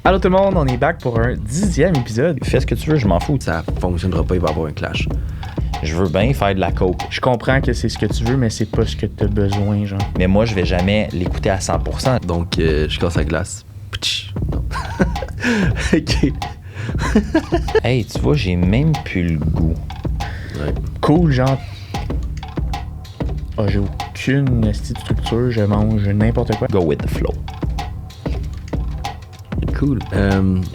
Allô tout le monde, on est back pour un 10e épisode. Fais ce que tu veux, je m'en fous. Ça fonctionnera pas, il va y avoir un clash. Je veux bien faire de la coke, Je comprends que c'est ce que tu veux, mais c'est pas ce que t'as besoin, genre. mais moi, je vais jamais l'écouter à 100%. Donc, je casse la glace. Ptch. Non. OK. Hey, tu vois, j'ai même plus le goût. Ouais. Cool, genre. J'ai aucune esti de structure, je mange n'importe quoi. Go with the flow. Cool.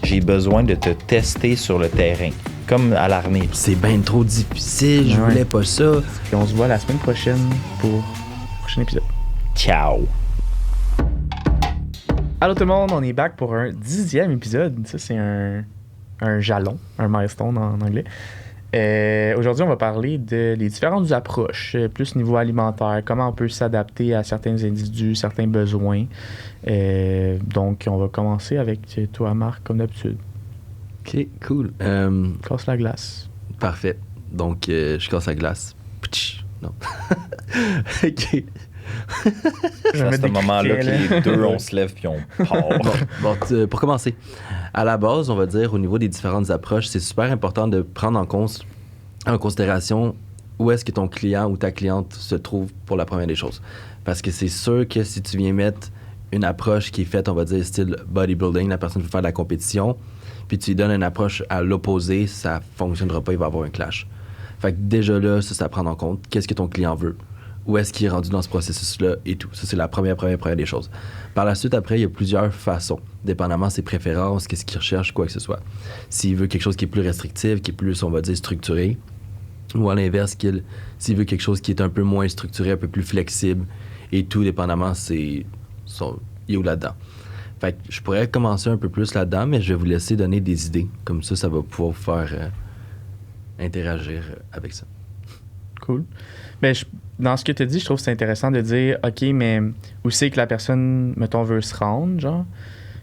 J'ai besoin de te tester sur le terrain, comme à l'armée. C'est bien trop difficile, je Ouais. voulais pas ça. Et on se voit la semaine prochaine pour le prochain épisode. Ciao. Allô tout le monde, on est back pour un 10e épisode. Ça, c'est un jalon, un milestone en anglais. Aujourd'hui, on va parler des différentes approches, plus niveau alimentaire, comment on peut s'adapter à certains individus, certains besoins. Donc, on va commencer avec toi, Marc, comme d'habitude. OK, cool. Casse la glace. Parfait. Donc, je casse la glace. Ptch. Non. OK. C'est à ce moment-là que les deux, on se lève puis on part. Bon, pour commencer, à la base, on va dire, au niveau des différentes approches, c'est super important de prendre en considération où est-ce que ton client ou ta cliente se trouve pour la première des choses. Parce que c'est sûr que si tu viens mettre une approche qui est faite, on va dire, style bodybuilding, la personne veut faire de la compétition, puis tu lui donnes une approche à l'opposé, ça fonctionnera pas, il va y avoir un clash. Fait que déjà là, ça prend en compte. Qu'est-ce que ton client veut? Où est-ce qu'il est rendu dans ce processus-là et tout. Ça, c'est la première des choses. Par la suite, après, il y a plusieurs façons, dépendamment de ses préférences, qu'est-ce qu'il recherche, quoi que ce soit. S'il veut quelque chose qui est plus restrictif, qui est plus, on va dire, structuré, ou à l'inverse, s'il veut quelque chose qui est un peu moins structuré, un peu plus flexible, et tout, dépendamment, il est où là-dedans. Fait que je pourrais commencer un peu plus là-dedans, mais je vais vous laisser donner des idées. Comme ça va pouvoir vous faire interagir avec ça. Cool. Ben, dans ce que tu as dit, je trouve que c'est intéressant de dire, OK, mais où c'est que la personne, mettons, veut se rendre, genre?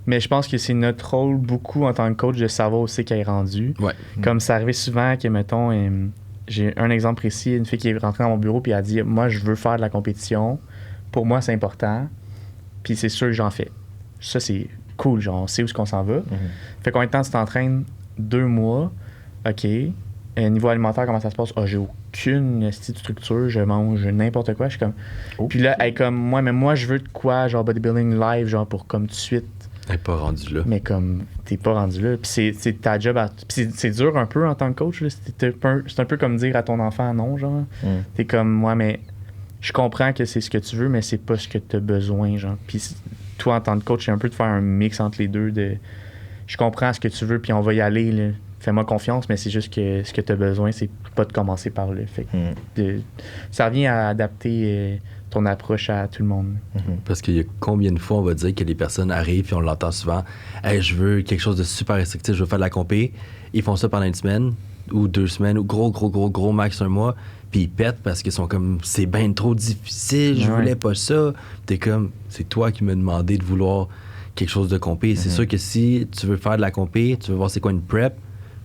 Mais je pense que c'est notre rôle beaucoup en tant que coach de savoir où c'est qu'elle est rendue. Ouais. Comme ça arrive souvent que, mettons, j'ai un exemple précis, une fille qui est rentrée dans mon bureau puis elle a dit, moi, je veux faire de la compétition. Pour moi, c'est important. Puis c'est sûr que j'en fais. Ça, c'est cool, genre, on sait où est-ce qu'on s'en va. Fait combien de temps tu t'entraînes? 2 mois. OK. Niveau alimentaire, comment ça se passe? J'ai aucune esti de structure, je mange n'importe quoi. Je suis comme. Puis là, elle est comme, moi, je veux de quoi, genre bodybuilding live, genre pour comme tout de suite. Elle n'est pas rendue là. Mais comme, t'es pas rendu là. Puis c'est ta job. Puis c'est dur un peu en tant que coach. Là. C'est un peu comme dire à ton enfant non, genre. T'es comme, moi, mais je comprends que c'est ce que tu veux, mais c'est pas ce que t'as besoin, genre. Puis toi, en tant que coach, c'est un peu de faire un mix entre les deux. Je comprends ce que tu veux, puis on va y aller, là. Fais-moi confiance, mais c'est juste que ce que tu as besoin, c'est pas de commencer par là. Fait que ça revient à adapter ton approche à tout le monde. Parce qu'il y a combien de fois on va dire que les personnes arrivent et on l'entend souvent, hey, je veux quelque chose de super restrictif, je veux faire de la compé. Ils font ça pendant une semaine ou 2 semaines ou gros max un mois, puis ils pètent parce qu'ils sont comme, c'est bien trop difficile, je voulais pas ça. T'es comme, c'est toi qui m'as demandé de vouloir quelque chose de compé. C'est sûr que si tu veux faire de la compé, tu veux voir c'est quoi une prep,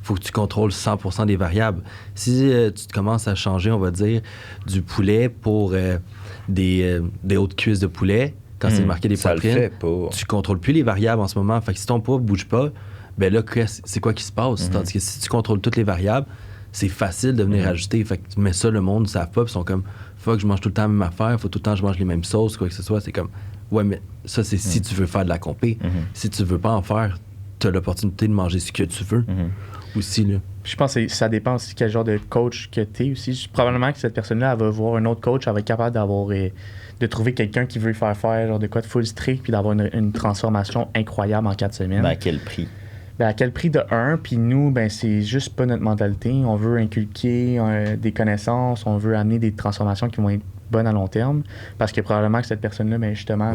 faut que tu contrôles 100% des variables. Si tu commences à changer, on va dire, du poulet pour des hautes cuisses de poulet, quand c'est marqué des poitrines, tu contrôles plus les variables en ce moment. Fait que si ton poids bouge pas, ben là, c'est quoi qui se passe? Tandis que si tu contrôles toutes les variables, c'est facile de venir ajuster. Fait que tu mets ça, le monde ne savent pas, puis ils sont comme, faut que je mange tout le temps la même affaire, faut tout le temps que je mange les mêmes sauces, quoi que ce soit. C'est comme, ouais, mais ça, c'est si tu veux faire de la compé. Si tu veux pas en faire, tu as l'opportunité de manger ce que tu veux. Aussi, là. Je pense que ça dépend aussi quel genre de coach que tu es aussi. Probablement que cette personne-là, elle va voir un autre coach, elle va être capable d'avoir de trouver quelqu'un qui veut faire genre de quoi de full strict puis d'avoir une transformation incroyable en 4 semaines. Mais à quel prix? Ben, à quel prix de 1? Puis nous, ben c'est juste pas notre mentalité. On veut inculquer des connaissances, on veut amener des transformations qui vont être bonnes à long terme. Parce que probablement que cette personne-là, ben, justement,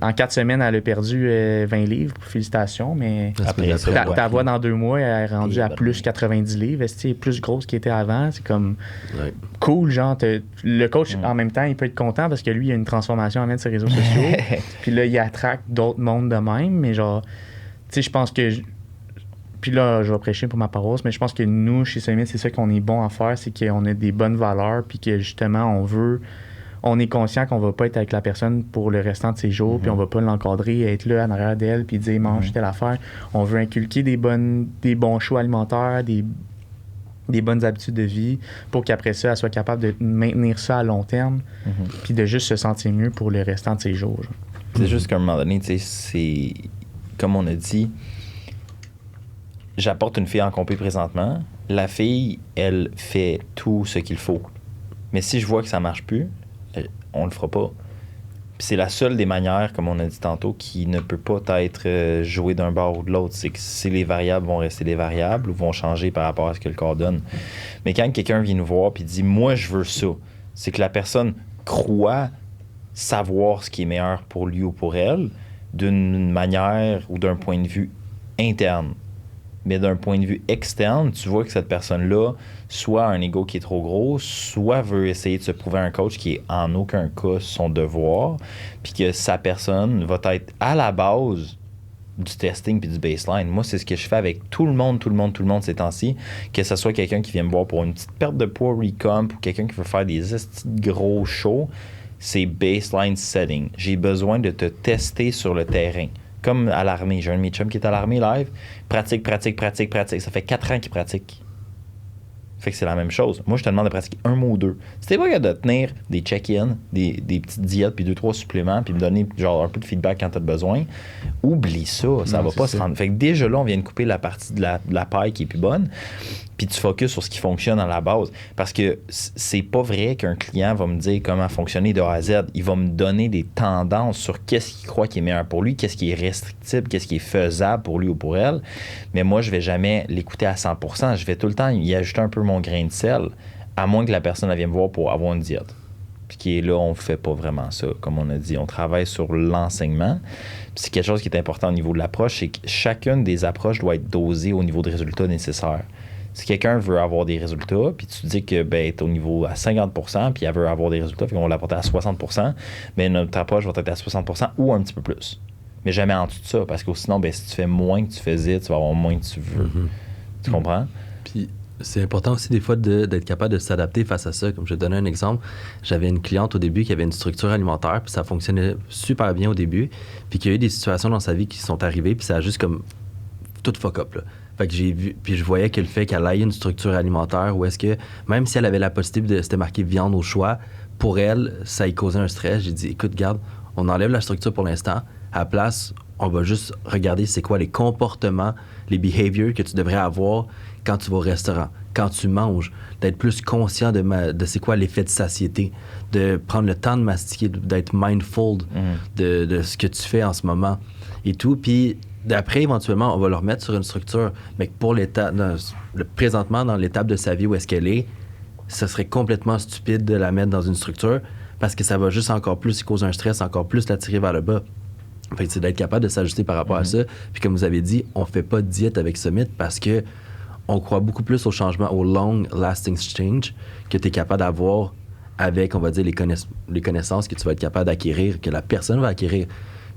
en 4 semaines, elle a perdu 20 livres. Félicitations, mais ta voix dans 2 mois, elle est rendue à plus 90 livres. Elle est plus grosse qu'elle était avant. C'est comme cool, genre. Le coach, en même temps, il peut être content parce que lui, il a une transformation à mettre sur les réseaux sociaux. Puis là, il attraque d'autres mondes de même. Mais genre, tu sais, je pense que... Puis là, je vais prêcher pour ma paroisse, mais je pense que nous, chez Summit, c'est ça qu'on est bon à faire, c'est qu'on a des bonnes valeurs, puis que justement, on est conscient qu'on va pas être avec la personne pour le restant de ses jours, puis on va pas l'encadrer, être là en arrière d'elle, puis dire mange telle affaire. On veut inculquer des bons choix alimentaires, des bonnes habitudes de vie pour qu'après ça, elle soit capable de maintenir ça à long terme, puis de juste se sentir mieux pour le restant de ses jours. Genre. C'est juste qu'à un moment donné, tu sais, c'est comme on a dit, j'apporte une fille en compé présentement. La fille, elle fait tout ce qu'il faut. Mais si je vois que ça marche plus, on le fera pas. Puis c'est la seule des manières, comme on a dit tantôt, qui ne peut pas être jouée d'un bord ou de l'autre. C'est que si les variables vont rester des variables ou vont changer par rapport à ce que le corps donne. Mais quand quelqu'un vient nous voir et dit « Moi, je veux ça », c'est que la personne croit savoir ce qui est meilleur pour lui ou pour elle d'une manière ou d'un point de vue interne. Mais d'un point de vue externe, tu vois que cette personne-là, soit a un ego qui est trop gros, soit veut essayer de se prouver à un coach qui est en aucun cas son devoir, puis que sa personne va être à la base du testing puis du baseline. Moi, c'est ce que je fais avec tout le monde ces temps-ci, que ce soit quelqu'un qui vient me voir pour une petite perte de poids recomp ou quelqu'un qui veut faire des gros shows, c'est baseline setting. J'ai besoin de te tester sur le terrain. Comme à l'armée. J'ai un de mes chums qui est à l'armée live. Pratique. Ça fait 4 ans qu'il pratique. Fait que c'est la même chose. Moi, je te demande de pratiquer un mois ou deux. Si t'es pas capable de tenir des check-in, des petites diètes, puis 2-3 suppléments, puis me donner genre un peu de feedback quand t'as besoin, oublie ça. Ça va pas se rendre. Fait que déjà là, on vient de couper la partie de la paille qui est plus bonne, puis tu focuses sur ce qui fonctionne à la base. Parce que c'est pas vrai qu'un client va me dire comment fonctionner de A à Z. Il va me donner des tendances sur qu'est-ce qu'il croit qui est meilleur pour lui, qu'est-ce qui est restrictible, qu'est-ce qui est faisable pour lui ou pour elle. Mais moi, je vais jamais l'écouter à 100%. Je vais tout le temps y ajouter un peu mon grain de sel, à moins que la personne vienne me voir pour avoir une diète. Puis qui est là, on fait pas vraiment ça. Comme on a dit, on travaille sur l'enseignement. Puis c'est quelque chose qui est important au niveau de l'approche, c'est que chacune des approches doit être dosée au niveau de résultats nécessaires. Si quelqu'un veut avoir des résultats, puis tu dis que ben, tu es au niveau à 50%, puis elle veut avoir des résultats, puis on va l'apporter à 60%, bien notre approche va être à 60% ou un petit peu plus. Mais jamais en dessous de ça, parce que sinon, ben, si tu fais moins que tu faisais, tu vas avoir moins que tu veux. Tu comprends? Puis c'est important aussi des fois d'être capable de s'adapter face à ça. Comme je vais te donner un exemple, j'avais une cliente au début qui avait une structure alimentaire, puis ça fonctionnait super bien au début, puis qu'il y a eu des situations dans sa vie qui sont arrivées, puis ça a juste comme tout fuck up, là. Fait que j'ai vu, puis je voyais que le fait qu'elle ait une structure alimentaire où est-ce que, même si elle avait la possibilité de, c'était marqué viande au choix, pour elle, ça y causait un stress. J'ai dit, écoute, garde, on enlève la structure pour l'instant. À la place, on va juste regarder c'est quoi les comportements, les behaviors que tu devrais avoir quand tu vas au restaurant, quand tu manges, d'être plus conscient de c'est quoi l'effet de satiété, de prendre le temps de mastiquer, d'être mindful de ce que tu fais en ce moment et tout. Puis d'après, éventuellement, on va le remettre sur une structure, mais pour présentement, dans l'étape de sa vie où est-ce qu'elle est, ça serait complètement stupide de la mettre dans une structure parce que ça va juste encore plus causer un stress, encore plus l'attirer vers le bas. Fait que c'est d'être capable de s'ajuster par rapport à ça. Puis comme vous avez dit, on fait pas de diète avec Summit parce que on croit beaucoup plus au changement, au long-lasting change que tu es capable d'avoir avec, on va dire, les connaissances que tu vas être capable d'acquérir, que la personne va acquérir.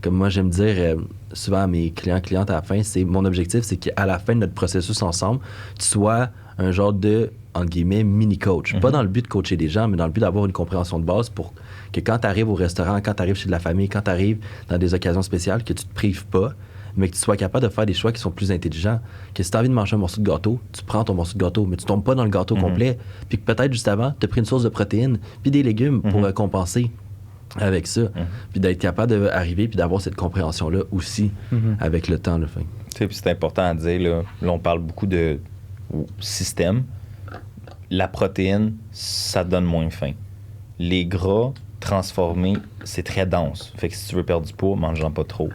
Comme moi, j'aime dire souvent à mes clientes à la fin, c'est mon objectif, c'est qu'à la fin de notre processus ensemble, tu sois un genre de, entre guillemets, mini-coach. Pas dans le but de coacher des gens, mais dans le but d'avoir une compréhension de base pour que quand tu arrives au restaurant, quand tu arrives chez de la famille, quand tu arrives dans des occasions spéciales, que tu te prives pas, mais que tu sois capable de faire des choix qui sont plus intelligents. Que si tu as envie de manger un morceau de gâteau, tu prends ton morceau de gâteau, mais tu tombes pas dans le gâteau complet. Puis que peut-être juste avant, tu as pris une source de protéines, puis des légumes pour compenser avec ça. Puis d'être capable d'arriver puis d'avoir cette compréhension-là aussi avec le temps. Tu sais, puis c'est important à dire, là on parle beaucoup de système. La protéine, ça donne moins faim. Les gras transformés, c'est très dense. Fait que si tu veux perdre du poids, mange-en pas trop.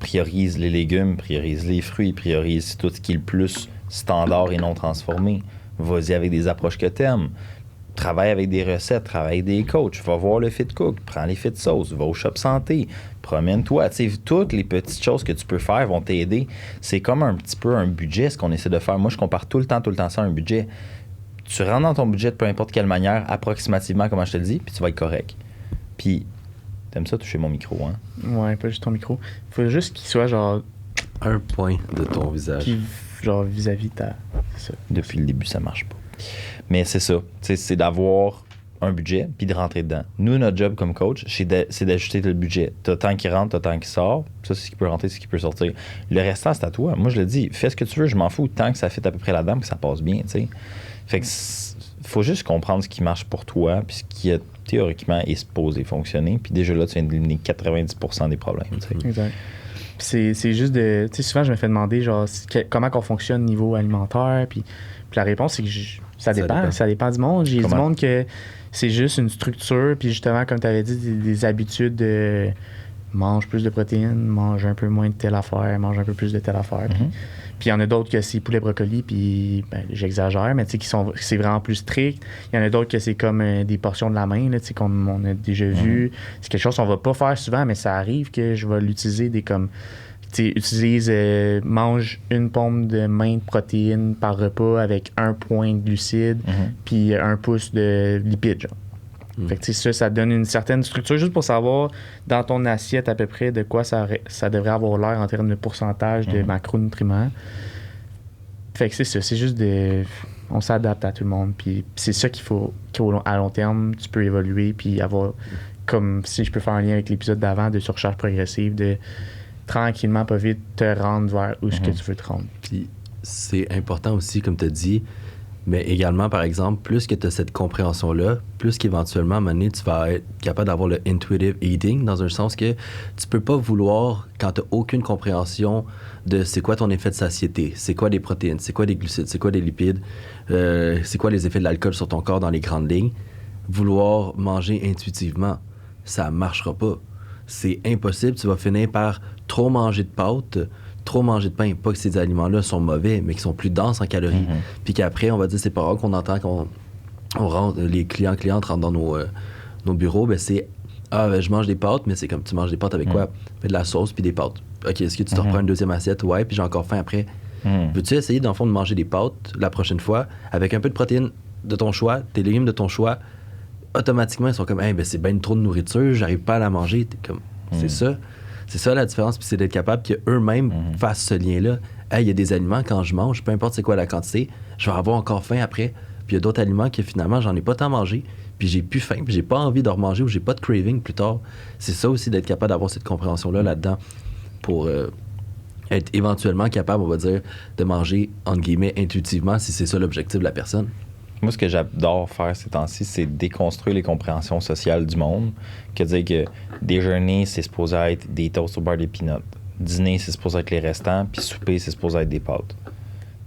Priorise les légumes, priorise les fruits, priorise tout ce qui est le plus standard et non transformé. Vas-y avec des approches que t'aimes. Travaille avec des recettes, travaille avec des coachs, va voir le Fit Cook, prends les Fit Sauce, va au Shop Santé, promène-toi. Tu sais, toutes les petites choses que tu peux faire vont t'aider. C'est comme un petit peu un budget, ce qu'on essaie de faire. Moi, je compare tout le temps ça à un budget. Tu rentres dans ton budget de peu importe quelle manière, approximativement, comment je te le dis, puis tu vas être correct. Puis, t'aimes ça toucher mon micro, hein? Ouais, pas juste ton micro. Il faut juste qu'il soit genre... un point de ton visage. Puis, genre vis-à-vis ta... Depuis le début, ça marche pas. Mais c'est ça. C'est d'avoir un budget puis de rentrer dedans. Nous, notre job comme coach, c'est d'ajuster le budget. T'as tant qui rentre, t'as tant qui sort. Ça, c'est ce qui peut rentrer, c'est ce qui peut sortir. Le restant, c'est à toi. Moi, je le dis, fais ce que tu veux, je m'en fous, tant que ça fait à peu près là-dedans, que ça passe bien, tu sais. Fait que faut juste comprendre ce qui marche pour toi puis ce qui théoriquement est supposé fonctionner. Puis déjà là, tu viens d'éliminer 90% des problèmes, tu sais. Exact. C'est juste de... Tu sais, souvent, je me fais demander, genre, comment qu'on fonctionne niveau alimentaire, puis la réponse, c'est que ça dépend du monde. J'ai du monde que c'est juste une structure, puis justement, comme tu avais dit, des habitudes de mange plus de protéines, mange un peu moins de telle affaire, mange un peu plus de telle affaire. Puis il y en a d'autres que c'est poulet brocoli, puis j'exagère, mais tu sais, c'est vraiment plus strict. Il y en a d'autres que c'est comme des portions de la main, là, tu sais, comme on a déjà vu. C'est quelque chose qu'on va pas faire souvent, mais ça arrive que je vais l'utiliser mange une pomme de main de protéines par repas avec 1 point de glucides, puis 1 pouce de lipides, genre. Fait que ça donne une certaine structure juste pour savoir dans ton assiette à peu près de quoi ça devrait avoir l'air en termes de pourcentage de macronutriments. Fait que c'est ça, c'est juste on s'adapte à tout le monde, puis c'est ça qu'il faut à long terme, tu peux évoluer puis avoir, comme si je peux faire un lien avec l'épisode d'avant, de surcharge progressive, de tranquillement, pas vite, te rendre vers où ce que tu veux te rendre. Puis c'est important aussi, comme tu as dit, mais également, par exemple, plus que tu as cette compréhension-là, plus qu'éventuellement, à un moment donné, tu vas être capable d'avoir le intuitive eating, dans un sens que tu peux pas vouloir, quand tu n'as aucune compréhension de c'est quoi ton effet de satiété, c'est quoi des protéines, c'est quoi des glucides, c'est quoi des lipides, c'est quoi les effets de l'alcool sur ton corps dans les grandes lignes, vouloir manger intuitivement, ça marchera pas. C'est impossible, tu vas finir par trop manger de pâtes, trop manger de pain. Pas que ces aliments-là sont mauvais, mais qui sont plus denses en calories. Puis qu'après, on va dire, c'est pas rare qu'on entend qu'on rentre, les clientes rentrent dans nos bureaux, ben c'est je mange des pâtes, mais c'est comme tu manges des pâtes avec quoi? De la sauce puis des pâtes. OK, est-ce que tu te reprends une deuxième assiette? Ouais, puis j'ai encore faim après. Veux-tu essayer, dans le fond, de manger des pâtes la prochaine fois avec un peu de protéines de ton choix, tes légumes de ton choix? Automatiquement, ils sont comme, ben c'est bien trop de nourriture, j'arrive pas à la manger. T'es comme, c'est ça. C'est ça la différence, puis c'est d'être capable qu'eux-mêmes fassent ce lien-là. Il y a des aliments, quand je mange, peu importe c'est quoi la quantité, je vais avoir encore faim après. Puis il y a d'autres aliments que finalement, j'en ai pas tant mangé, puis j'ai plus faim, puis j'ai pas envie de remanger ou j'ai pas de craving plus tard. C'est ça aussi d'être capable d'avoir cette compréhension-là là-dedans pour être éventuellement capable, on va dire, de manger, entre guillemets, intuitivement, si c'est ça l'objectif de la personne. Moi, ce que j'adore faire ces temps-ci, c'est déconstruire les compréhensions sociales du monde. Que dire que déjeuner, c'est supposé être des toasts au beurre des peanuts. Dîner, c'est supposé être les restants. Puis souper, c'est supposé être des pâtes.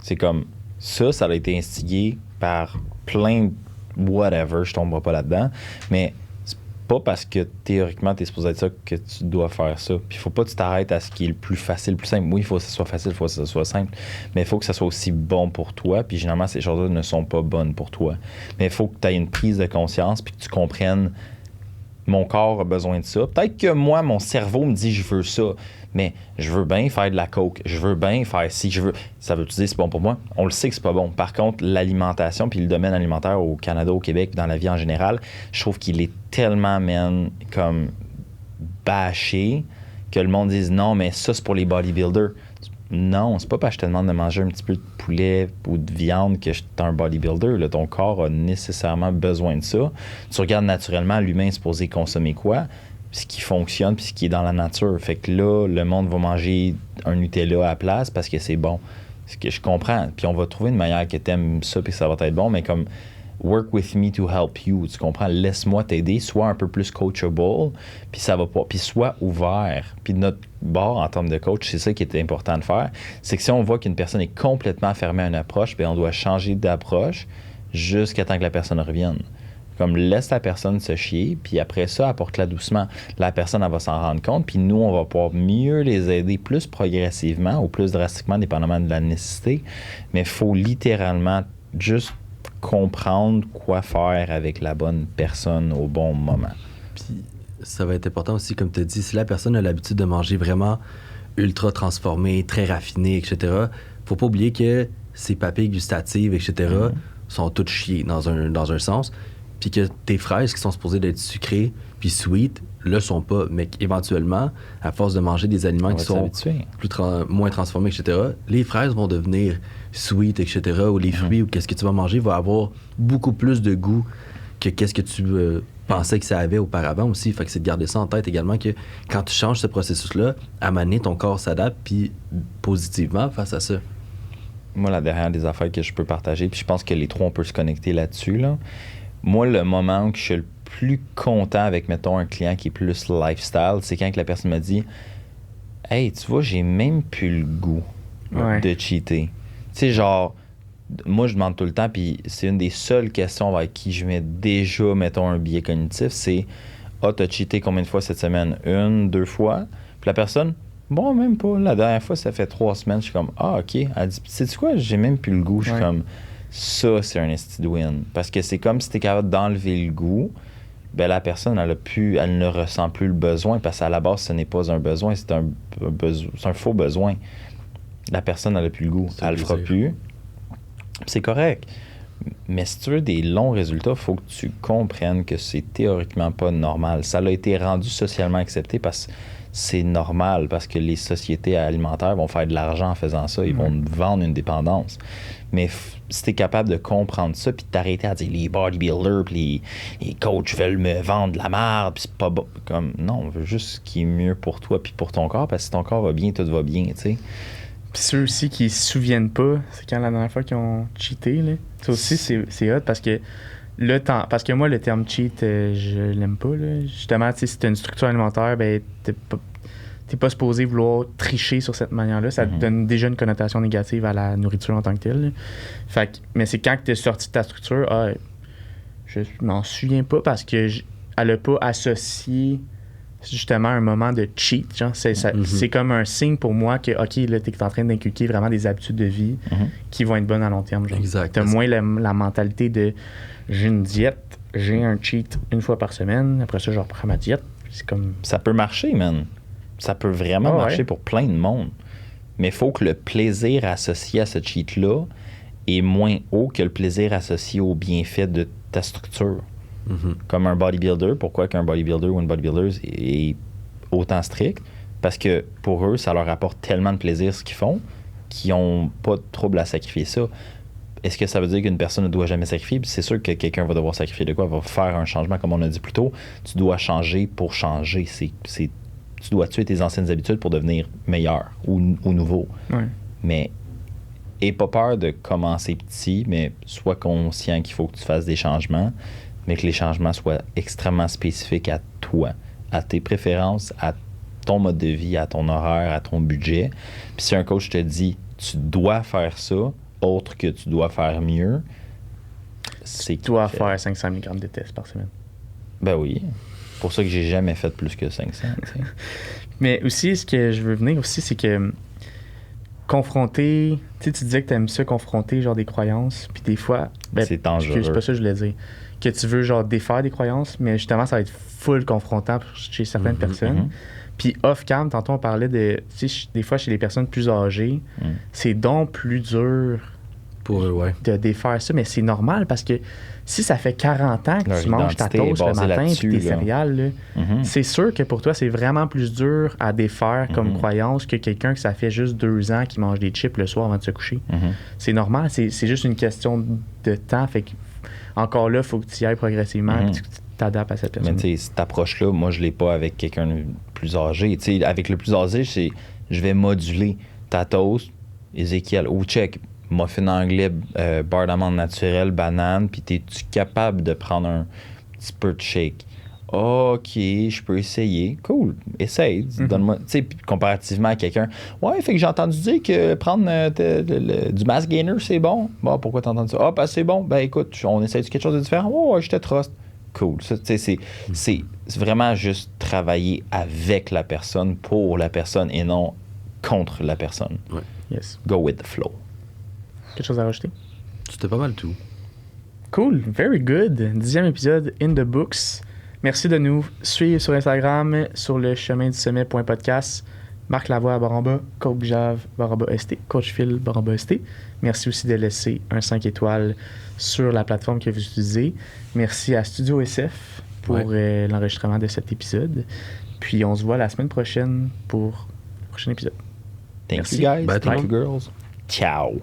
C'est comme ça a été instigé par plein de whatever, je tomberai pas là-dedans. Mais c'est pas parce que théoriquement, t'es supposé être ça que tu dois faire ça. Puis il faut pas que tu t'arrêtes à ce qui est le plus facile, le plus simple. Oui, il faut que ça soit facile, il faut que ça soit simple. Mais il faut que ça soit aussi bon pour toi. Puis généralement, ces choses-là ne sont pas bonnes pour toi. Mais il faut que tu aies une prise de conscience puis que tu comprennes mon corps a besoin de ça. Peut-être que moi, mon cerveau me dit je veux ça. Mais je veux bien faire de la coke, je veux bien faire ça veut-tu dire c'est bon pour moi? On le sait que c'est pas bon. Par contre, l'alimentation puis le domaine alimentaire au Canada, au Québec, dans la vie en général, je trouve qu'il est tellement, comme bâché que le monde dise non, mais ça, c'est pour les bodybuilders. Non, c'est pas parce que je te demande de manger un petit peu de poulet ou de viande que je suis un bodybuilder. Là, ton corps a nécessairement besoin de ça. Tu regardes naturellement, l'humain est supposé consommer quoi? Ce qui fonctionne puis ce qui est dans la nature. Fait que là, le monde va manger un Nutella à la place parce que c'est bon. Ce que je comprends. Puis on va trouver une manière que t'aimes ça puis ça va être bon, mais comme work with me to help you. Tu comprends? Laisse-moi t'aider. Sois un peu plus coachable puis ça va pas. Puis sois ouvert. Puis notre bord en termes de coach, c'est ça qui est important de faire. C'est que si on voit qu'une personne est complètement fermée à une approche, bien on doit changer d'approche jusqu'à temps que la personne revienne. Comme laisse la personne se chier, puis après ça, apporte-la doucement. La personne, elle va s'en rendre compte, puis nous, on va pouvoir mieux les aider plus progressivement ou plus drastiquement, dépendamment de la nécessité. Mais il faut littéralement juste comprendre quoi faire avec la bonne personne au bon moment. Puis ça va être important aussi, comme tu as dit, si la personne a l'habitude de manger vraiment ultra transformé, très raffiné, etc., faut pas oublier que ses papilles gustatives, etc., sont toutes chiées dans un sens. Puis que tes fraises qui sont supposées d'être sucrées puis sweet, le sont pas. Mais éventuellement, à force de manger des aliments qui sont moins transformés, etc., les fraises vont devenir sweet, etc., ou les fruits, ou qu'est-ce que tu vas manger va avoir beaucoup plus de goût que qu'est-ce que tu pensais que ça avait auparavant aussi. Fait que c'est de garder ça en tête également que quand tu changes ce processus-là, à un moment donné, ton corps s'adapte puis positivement face à ça. Moi, la dernière des affaires que je peux partager, puis je pense que les trois, on peut se connecter là-dessus. Là. Moi, le moment où je suis le plus content avec, mettons, un client qui est plus lifestyle, c'est quand la personne me dit « Hey, tu vois, j'ai même plus le goût de cheater. » Tu sais, genre, moi, je demande tout le temps, puis c'est une des seules questions avec qui je mets déjà, mettons, un biais cognitif, c'est « Ah, t'as cheaté combien de fois cette semaine? 1, 2 fois? » Puis la personne « Bon, même pas. La dernière fois, ça fait 3 semaines. » Je suis comme « Ah, OK. » Elle dit « Sais-tu quoi? J'ai même plus le goût. » Je suis comme « Ça, c'est un esti de win. » Parce que c'est comme si t'es capable d'enlever le goût. Ben la personne, elle ne ressent plus le besoin parce qu'à la base, ce n'est pas un besoin, c'est un faux besoin. La personne, elle n'a plus le goût. Elle le fera plus. C'est correct. Mais si tu veux des longs résultats, il faut que tu comprennes que c'est théoriquement pas normal. Ça a été rendu socialement accepté parce que c'est normal, parce que les sociétés alimentaires vont faire de l'argent en faisant ça. Ils vont vendre une dépendance. Mais si tu es capable de comprendre ça, puis de t'arrêter à dire les bodybuilders, puis les coachs veulent me vendre de la merde, puis c'est pas bon. Comme, non, on veut juste ce qui est mieux pour toi, puis pour ton corps, parce que si ton corps va bien, tout va bien, tu sais. Puis ceux aussi qui se souviennent pas, c'est quand la dernière fois qu'ils ont cheaté, là. Ça aussi, c'est hot parce que parce que moi, le terme cheat, je l'aime pas, là. Justement, si tu as une structure alimentaire, ben, t'es pas supposé vouloir tricher sur cette manière-là. Ça te donne déjà une connotation négative à la nourriture en tant que telle, là. Fait que, mais c'est quand tu es sorti de ta structure, je m'en souviens pas parce que elle a pas associé justement un moment de cheat. Genre, c'est comme un signe pour moi que, OK, là, tu es en train d'inculquer vraiment des habitudes de vie qui vont être bonnes à long terme. Genre. Exact. Tu as moins la mentalité de j'ai une diète, j'ai un cheat une fois par semaine, après ça, je reprends ma diète. C'est comme... Ça peut marcher, man. Ça peut vraiment marcher pour plein de monde. Mais il faut que le plaisir associé à ce cheat-là est moins haut que le plaisir associé au bienfait de ta structure. Comme un bodybuilder. Pourquoi qu'un bodybuilder ou une bodybuilder est autant strict? Parce que pour eux, ça leur apporte tellement de plaisir ce qu'ils font qu'ils n'ont pas de trouble à sacrifier ça. Est-ce que ça veut dire qu'une personne ne doit jamais sacrifier? Puis c'est sûr que quelqu'un va devoir sacrifier de quoi? Va faire un changement, comme on a dit plus tôt. Tu dois changer pour changer. Tu dois tuer tes anciennes habitudes pour devenir meilleur ou nouveau. Ouais. Mais aie pas peur de commencer petit, mais sois conscient qu'il faut que tu fasses des changements, mais que les changements soient extrêmement spécifiques à toi, à tes préférences, à ton mode de vie, à ton horaire, à ton budget. Puis si un coach te dit « tu dois faire ça », autre que tu dois faire mieux, c'est Tu dois faire 500 mg de tests par semaine. Ben oui. Pour ça que j'ai jamais fait plus que 500. T'sais. Mais aussi, ce que je veux venir aussi, c'est que confronter... Tu sais, tu disais que tu aimes ça, confronter genre des croyances, puis des fois... Ben, c'est dangereux. C'est pas ça que je voulais dire. Que tu veux genre défaire des croyances, mais justement, ça va être full confrontant chez certaines personnes. Puis off-cam, tantôt on parlait de... Tu sais, des fois, chez les personnes plus âgées, c'est donc plus dur pour eux, de défaire ça, mais c'est normal parce que si ça fait 40 ans que leur tu manges ta toast le matin et tes céréales, là, c'est sûr que pour toi, c'est vraiment plus dur à défaire comme croyance que quelqu'un que ça fait juste 2 ans qui mange des chips le soir avant de se coucher. C'est normal, c'est juste une question de temps. Fait que, encore là, il faut que tu y ailles progressivement et que tu t'adaptes à cette personne. Mais tu sais, cette approche-là, moi, je l'ai pas avec quelqu'un de plus âgé. Tu sais, avec le plus âgé, c'est je vais moduler ta toast, Ézéchiel, ou check, muffin anglais, beurre d'amande naturel, banane, puis es-tu capable de prendre un petit peu de shake? OK, je peux essayer. Cool, essaye. Donne-moi, tu sais, comparativement à quelqu'un. Ouais, fait que j'ai entendu dire que prendre du mass gainer, c'est bon. Bon, pourquoi t'as entendu ça? Ah, ben c'est bon. Ben écoute, on essaye quelque chose de différent. Oh, ouais, je te trust. Cool. Ça, tu sais, c'est vraiment juste travailler avec la personne, pour la personne et non contre la personne. Ouais. Yes. Go with the flow. Quelque chose à rajouter? C'était pas mal tout. Cool, very good. 10e épisode in the books. Merci de nous suivre sur Instagram, sur le chemin du sommet.podcast. Marc Lavoie, Baramba, Coach Jave, Baramba ST, Coach Phil, Baramba ST. Merci aussi de laisser un 5 étoiles sur la plateforme que vous utilisez. Merci à Studio SF pour l'enregistrement de cet épisode. Puis on se voit la semaine prochaine pour le prochain épisode. Thank Merci. you guys. Bye, Thank you girls. Ciao.